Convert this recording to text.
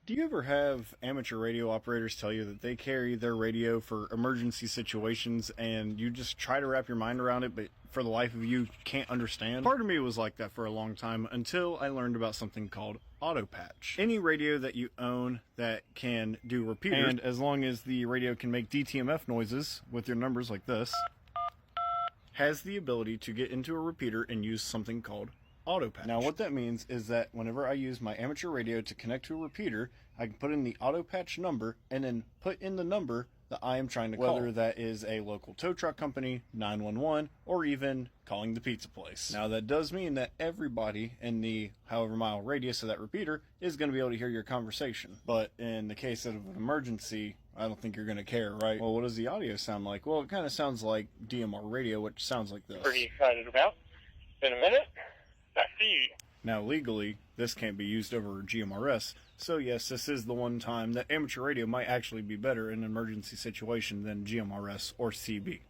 Do you ever have amateur radio operators tell you that they carry their radio for emergency situations and you just try to wrap your mind around it, but for the life of you can't understand? Part of me was like that for a long time until I learned about something called Autopatch. Any radio that you own that can do repeaters, and as long as the radio can make DTMF noises with your numbers like this, has the ability to get into a repeater and use something called Autopatch. Now what that means is that whenever I use my amateur radio to connect to a repeater, I can put in the Autopatch number and then put in the number that I am trying to call. Whether that is a local tow truck company, 911, or even calling the pizza place. Now that does mean that everybody in the however mile radius of that repeater is going to be able to hear your conversation. But in the case of an emergency, I don't think you're going to care, right? Well, what does the audio sound like? Well, it kind of sounds like DMR radio, which sounds like this. Pretty excited about. In a minute. I see you. Now, legally, this can't be used over GMRS, so yes, this is the one time that amateur radio might actually be better in an emergency situation than GMRS or CB.